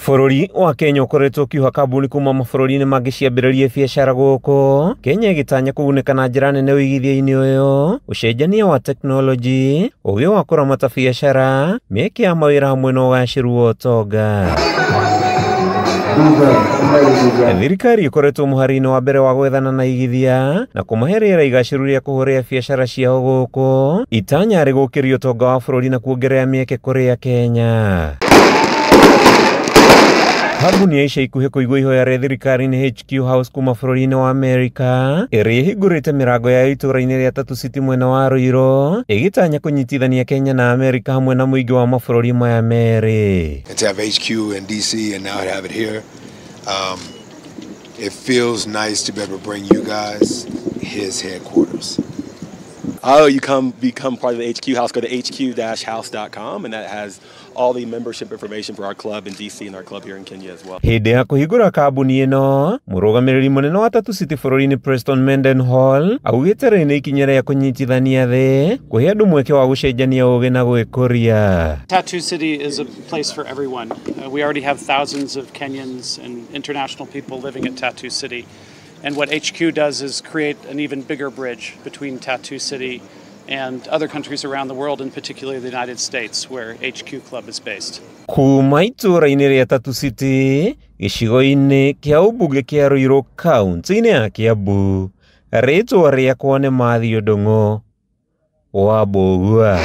Bũrũri wa Kenya ũkoretwo ũkiuga kambuni kuma mabũrũri-inĩ mangĩ ciambĩrĩrie biacara gũkũ. Kenya ĩgĩtanya kũgunĩka na njĩra nene ũigithia-inĩ ũyũ, ũcenjania wa teknoloji, ũgĩ wa kũramata biacara, mĩeke ya mawĩra hamwe na ũgacĩru wa ũtonga. Thirikari ĩkoretwo mũhari-inĩ wa mbere wa gwethana na igithia na kũmahe rĩera igacĩru rĩa kũhũrĩra biacara ciao gũkũ, itanya rĩ gũkĩria ũtonga wa bũrũri na kuongerera mĩeke kũrĩ Akenya. Kambuni ya ica ikuhĩ kũigwo ihoya rĩa thirikari nĩ HQ House kuma bũrũri-inĩ wa Amerika, ĩrĩa ĩhingũrĩte mĩrango yayo itũũra-inĩ rĩa Tatu City mwena wa Ruiru, ĩgĩtanya kũnyitithania Kenya na Amerika hamwe na mũingĩ wa mabũrũri maya merĩ. To have HQ in DC and now have it here, it feels nice to be able to bring you guys his headquarters. You become part of the HQ House. Go to hq-house.com, and that has all the membership information for our club in DC and our club here in Kenya as well. Hĩndĩ ya kũhingũra kambuni ĩno, mũrũgamĩrĩri mũnene wa Tatu City bũrũri-inĩ Preston Mendenhall augĩte rĩrĩ nĩ ikinya rĩa kũnyitithania thĩ, kũhe andũ mweke wa gũcenjania ũgĩ na gwĩkũria. Tatu City is a place for everyone. We already have thousands of Kenyans and international people living at Tatu City. And what HQ does is create an even bigger bridge between Tatu City and other countries around the world, and particularly the United States, where HQ Club is based. Kuma itũũra-inĩ rĩa Tatu City, gĩcigo-inĩ kĩa ũmbunge kĩa Ruiru kaunti-inĩ ya Kiambu, rĩtwa rĩakwa nĩ Matthew Ndung'u wa Mbũgua.